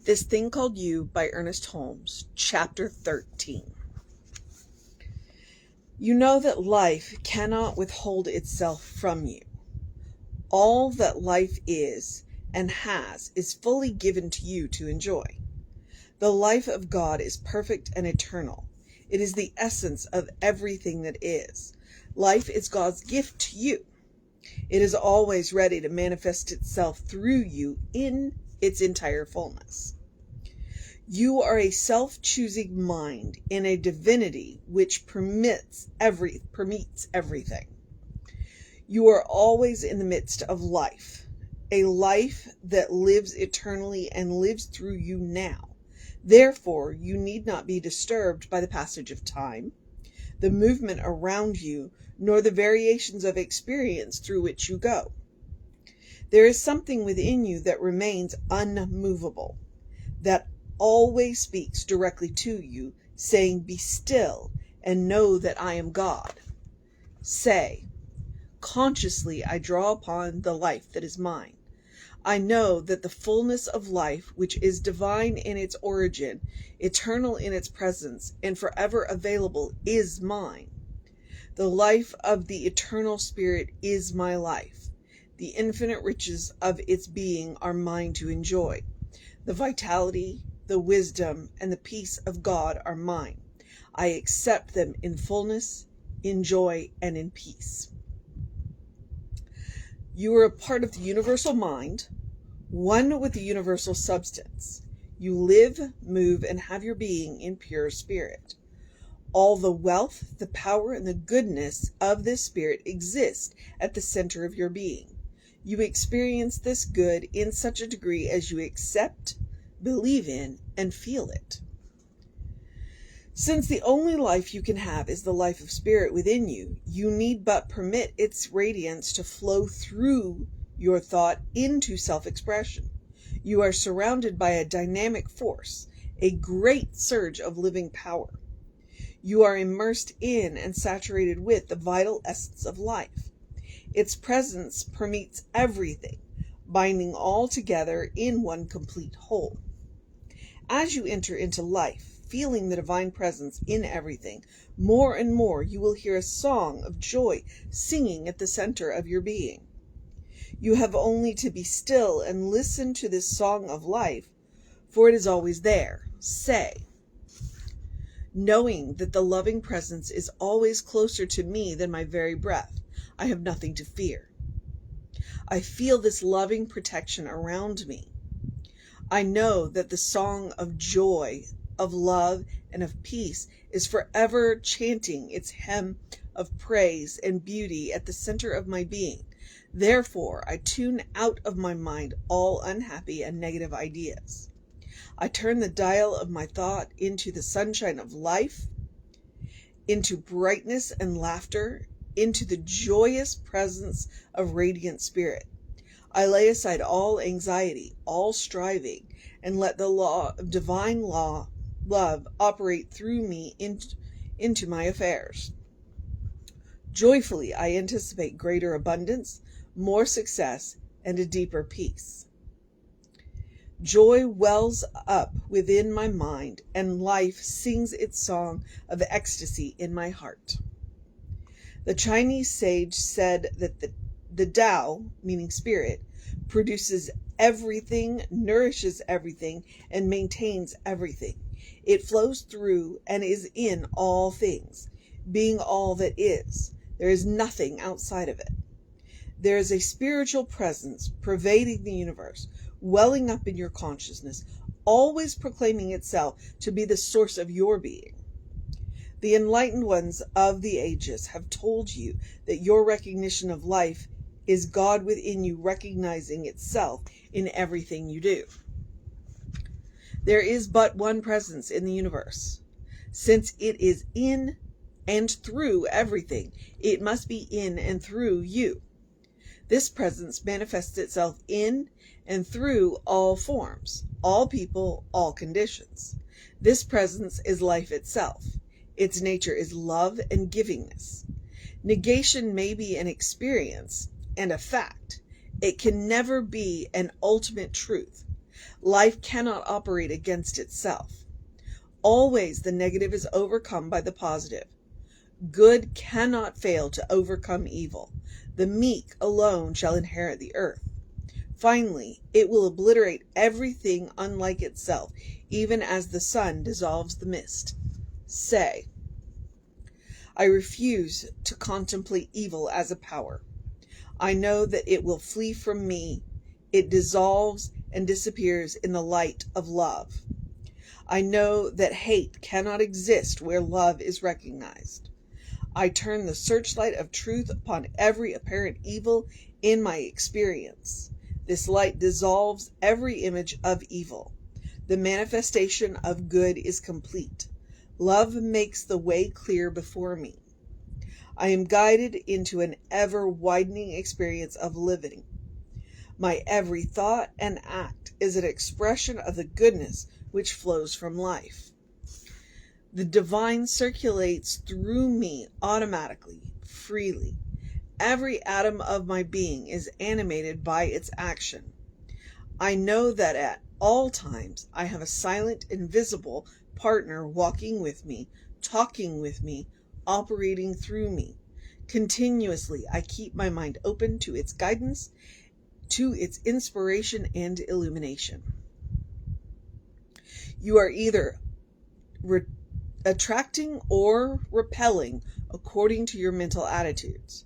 This Thing Called You by Ernest Holmes, Chapter 13. You know that life cannot withhold itself from you. All that life is and has is fully given to you to enjoy. The life of God is perfect and eternal. It is the essence of everything that is. Life is God's gift to you. It is always ready to manifest itself through you in its entire fullness. You are a self-choosing mind in a divinity which permeates everything. You are always in the midst of life, a life that lives eternally and lives through you now. Therefore, you need not be disturbed by the passage of time, the movement around you, nor the variations of experience through which you go. There is something within you that remains unmovable, that always speaks directly to you, saying, "Be still and know that I am God." Say, "Consciously I draw upon the life that is mine. I know that the fullness of life, which is divine in its origin, eternal in its presence, and forever available, is mine. The life of the eternal Spirit is my life. The infinite riches of its being are mine to enjoy. The vitality, the wisdom, and the peace of God are mine. I accept them in fullness, in joy, and in peace." You are a part of the universal mind, one with the universal substance. You live, move, and have your being in pure spirit. All the wealth, the power, and the goodness of this spirit exist at the center of your being. You experience this good in such a degree as you accept, believe in, and feel it. Since the only life you can have is the life of spirit within you, you need but permit its radiance to flow through your thought into self-expression. You are surrounded by a dynamic force, a great surge of living power. You are immersed in and saturated with the vital essence of life. Its presence permeates everything, binding all together in one complete whole. As you enter into life, feeling the divine presence in everything, more and more you will hear a song of joy singing at the center of your being. You have only to be still and listen to this song of life, for it is always there. Say, "Knowing that the loving presence is always closer to me than my very breath, I have nothing to fear. I feel this loving protection around me. I know that the song of joy, of love, and of peace is forever chanting its hymn of praise and beauty at the center of my being. Therefore, I tune out of my mind all unhappy and negative ideas. I turn the dial of my thought into the sunshine of life, into brightness and laughter, into the joyous presence of radiant spirit. I lay aside all anxiety, all striving, and let the law of divine love operate through me into my affairs. Joyfully I anticipate greater abundance, more success, and a deeper peace. Joy wells up within my mind, and life sings its song of ecstasy in my heart." The Chinese sage said that the Tao, meaning spirit, produces everything, nourishes everything, and maintains everything. It flows through and is in all things, being all that is. There is nothing outside of it. There is a spiritual presence pervading the universe, welling up in your consciousness, always proclaiming itself to be the source of your being. The enlightened ones of the ages have told you that your recognition of life is God within you recognizing itself in everything you do. There is but one presence in the universe. Since it is in and through everything, it must be in and through you. This presence manifests itself in and through all forms, all people, all conditions. This presence is life itself. Its nature is love and givingness. Negation may be an experience and a fact. It can never be an ultimate truth. Life cannot operate against itself. Always the negative is overcome by the positive. Good cannot fail to overcome evil. The meek alone shall inherit the earth. Finally, it will obliterate everything unlike itself, even as the sun dissolves the mist. Say, I refuse to contemplate evil as a power. I know that it will flee from me. It dissolves and disappears in the light of love. I know that hate cannot exist where love is recognized. I turn the searchlight of truth upon every apparent evil in my experience. This light dissolves every image of evil. The manifestation of good is complete. Love makes the way clear before me. I am guided into an ever-widening experience of living. My every thought and act is an expression of the goodness which flows from life. The divine circulates through me automatically, freely. Every atom of my being is animated by its action. I know that at all times I have a silent, invisible partner walking with me, talking with me, operating through me. Continuously, I keep my mind open to its guidance, to its inspiration and illumination. You are either attracting or repelling according to your mental attitudes.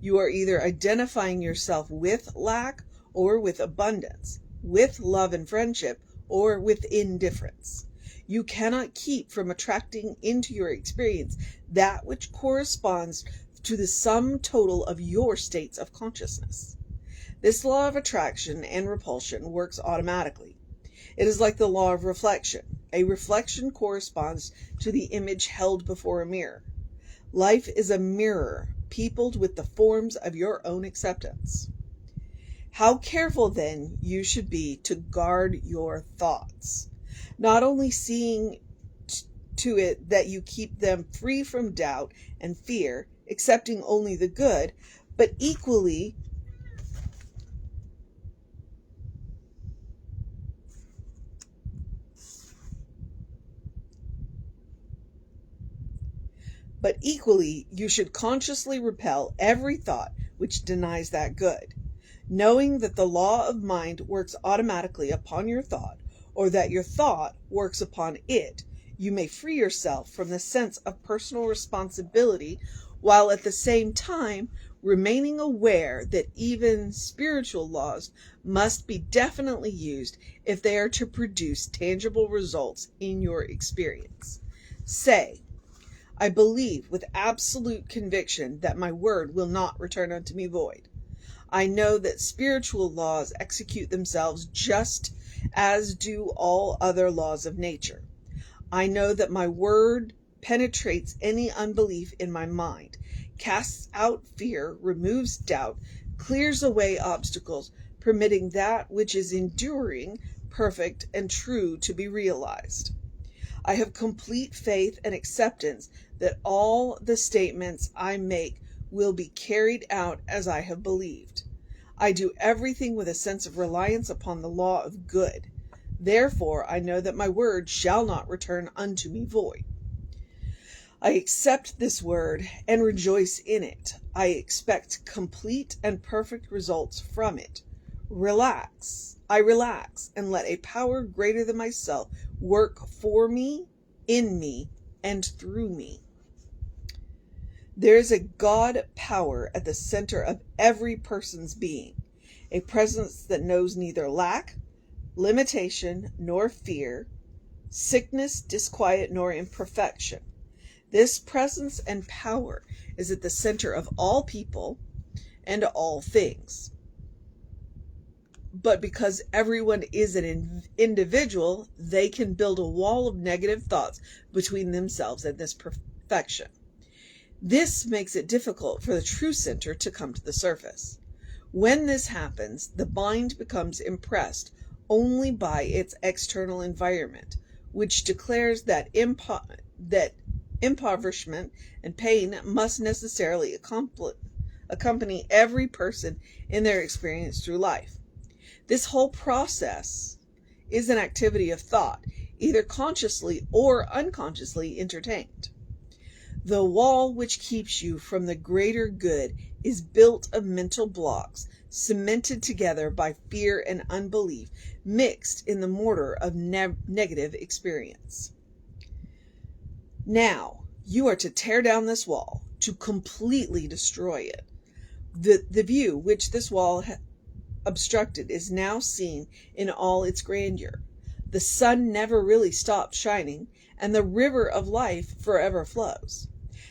You are either identifying yourself with lack or with abundance, with love and friendship or with indifference. You cannot keep from attracting into your experience that which corresponds to the sum total of your states of consciousness. This law of attraction and repulsion works automatically. It is like the law of reflection. A reflection corresponds to the image held before a mirror. Life is a mirror peopled with the forms of your own acceptance. How careful then you should be to guard your thoughts, not only seeing to it that you keep them free from doubt and fear, accepting only the good, but equally you should consciously repel every thought which denies that good. Knowing that the law of mind works automatically upon your thought, or that your thought works upon it, you may free yourself from the sense of personal responsibility, while at the same time remaining aware that even spiritual laws must be definitely used if they are to produce tangible results in your experience. Say, I believe with absolute conviction that my word will not return unto me void. I know that spiritual laws execute themselves just as do all other laws of nature. I know that my word penetrates any unbelief in my mind, casts out fear, removes doubt, clears away obstacles, permitting that which is enduring, perfect, and true to be realized. I have complete faith and acceptance that all the statements I make will be carried out as I have believed. I do everything with a sense of reliance upon the law of good. Therefore, I know that my word shall not return unto me void. I accept this word and rejoice in it. I expect complete and perfect results from it. I relax and let a power greater than myself work for me, in me, and through me. There is a God power at the center of every person's being, a presence that knows neither lack, limitation, nor fear, sickness, disquiet, nor imperfection. This presence and power is at the center of all people and all things. But because everyone is an individual, they can build a wall of negative thoughts between themselves and this perfection. This makes it difficult for the true center to come to the surface. When this happens, the mind becomes impressed only by its external environment, which declares that impoverishment and pain must necessarily accompany every person in their experience through life. This whole process is an activity of thought, either consciously or unconsciously entertained. The wall which keeps you from the greater good is built of mental blocks, cemented together by fear and unbelief, mixed in the mortar of negative experience. Now, you are to tear down this wall, to completely destroy it. The view which this wall obstructed is now seen in all its grandeur. The sun never really stopped shining, and the river of life forever flows.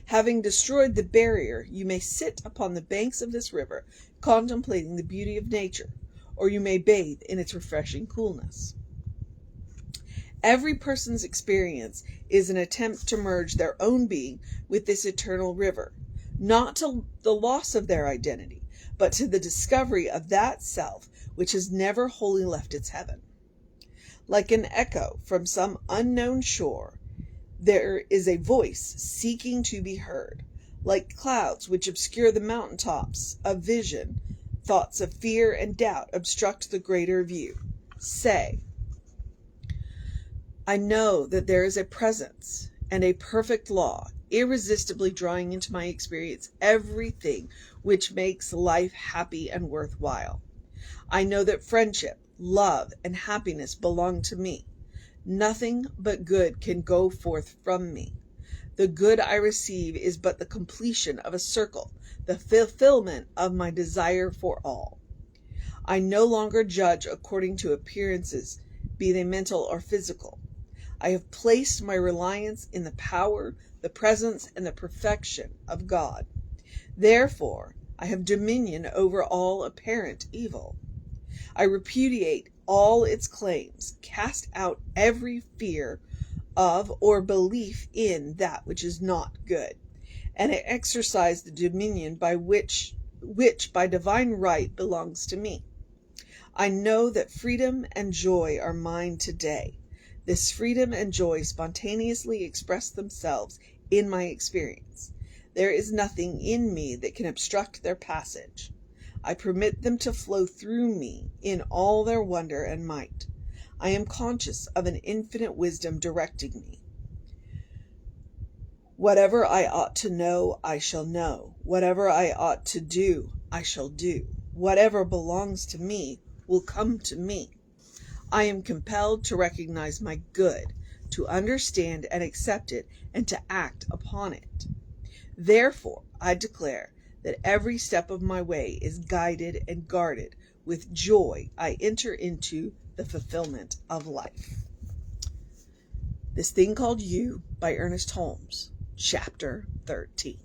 Having destroyed the barrier, you may sit upon the banks of this river, contemplating the beauty of nature, or you may bathe in its refreshing coolness. Every person's experience is an attempt to merge their own being with this eternal river, not to the loss of their identity, but to the discovery of that self which has never wholly left its heaven. Like an echo from some unknown shore, there is a voice seeking to be heard. Like clouds which obscure the mountain tops of vision, thoughts of fear and doubt obstruct the greater view. Say, I know that there is a presence and a perfect law irresistibly drawing into my experience everything which makes life happy and worthwhile. I know that friendship, love, and happiness belong to me. Nothing but good can go forth from me. The good I receive is but the completion of a circle, the fulfillment of my desire for all. I no longer judge according to appearances, be they mental or physical. I have placed my reliance in the power, the presence, and the perfection of God. Therefore, I have dominion over all apparent evil. I repudiate all its claims, cast out every fear of or belief in that which is not good, and I exercise the dominion which by divine right belongs to me. I know that freedom and joy are mine today. This freedom and joy spontaneously express themselves in my experience. There is nothing in me that can obstruct their passage. I permit them to flow through me in all their wonder and might. I am conscious of an infinite wisdom directing me. Whatever I ought to know, I shall know. Whatever I ought to do, I shall do. Whatever belongs to me will come to me. I am compelled to recognize my good, to understand and accept it, and to act upon it. Therefore, I declare that every step of my way is guided and guarded. With joy, I enter into the fulfillment of life. This Thing Called You by Ernest Holmes, Chapter 13.